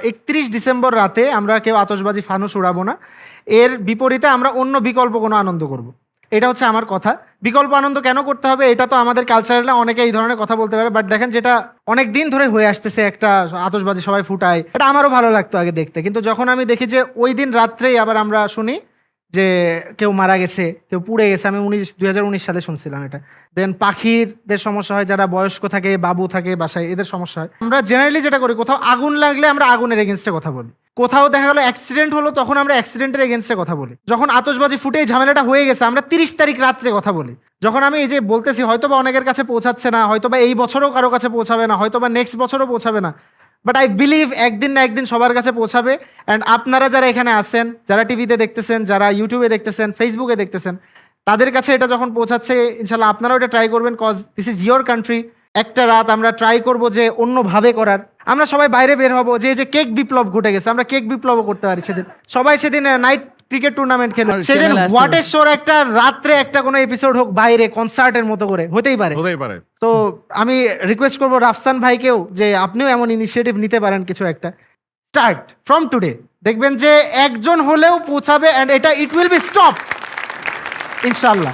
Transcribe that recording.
31 December রাতে আমরা কেউ আতশবাজি ফানুস উড়াবো না। এর বিপরীতে আমরা অন্য বিকল্প কোনো আনন্দ করব। এটা হচ্ছে আমার কথা। বিকল্প আনন্দ কেন করতে হবে এটা তো আমাদের কালচারালে অনেকে এই ধরনের কথা বলতে পারে, বাট দেখেন যেটা অনেক দিন ধরে হয়ে আসতেছে, একটা আতশবাজি সবাই ফুটায়, এটা আমারও ভালো লাগতো আগে দেখতে, কিন্তু যখন আমি দেখি যে ওই দিন রাত্রেই আবার আমরা শুনি যে কেউ মারা গেছে, কেউ পুড়ে গেছে, আমি 2019 সালে শুনছিলাম এটা। দেন পাখিদের সমস্যা হয়, যারা বয়স্ক থাকে, বাবু থাকে বাসায়, এদের সমস্যা হয়। আমরা জেনারেলি যেটা করি, কোথাও আগুন লাগলে আমরা আগুনের এগেনস্টে কথা বলি, কোথাও দেখা গেলো অ্যাক্সিডেন্ট হলো তখন আমরা অ্যাক্সিডেন্টের এগেনস্টে কথা বলি, যখন আতশবাজি ফুটে ঝামেলাটা হয়ে গেছে আমরা 30 তারিখ রাত্রে কথা বলি। যখন আমি এই যে বলতেছি হয়তোবা অনেকের কাছে পৌঁছাচ্ছে না, হয়তোবা এই বছরও কারো কাছে পৌঁছাবে না, হয়তোবা নেক্সট বছরও পৌঁছাবে না, বাট আই বিলিভ একদিন না একদিন সবার কাছে পৌঁছাবে। অ্যান্ড আপনারা যারা এখানে আছেন, যারা টিভিতে দেখতেছেন, যারা ইউটিউবে দেখতেছেন, ফেসবুকে দেখতেছেন, তাদের কাছে এটা যখন পৌঁছাচ্ছে ইনশাল্লাহ আপনারাও এটা ট্রাই করবেন, cause this is your country. একটা রাত আমরা ট্রাই করব যে অন্যভাবে করার। আমরা সবাই বাইরে বের হবো, যে কেক বিপ্লব ঘটে গেছে, আমরা কেক বিপ্লবও করতে পারি সেদিন। সবাই সেদিন নাইট ক্রিকেট টুর্নামেন্ট খেলে সেদিন হোয়াটের শোর একটা রাত্রে একটা কোনো এপিসোড হোক বাইরে কনসার্টের মতো করে, হতেই পারে। তো আমি রিকোয়েস্ট করবো রাফসান ভাইকেও যে আপনিও এমন ইনিশিয়েটিভ নিতে পারেন কিছু একটা। স্টার্ট ফ্রম টুডে, দেখবেন যে একজন হলেও পৌঁছাবে, অ্যান্ড এটা ইট উইল বি স্টপ ইনশাল্লাহ।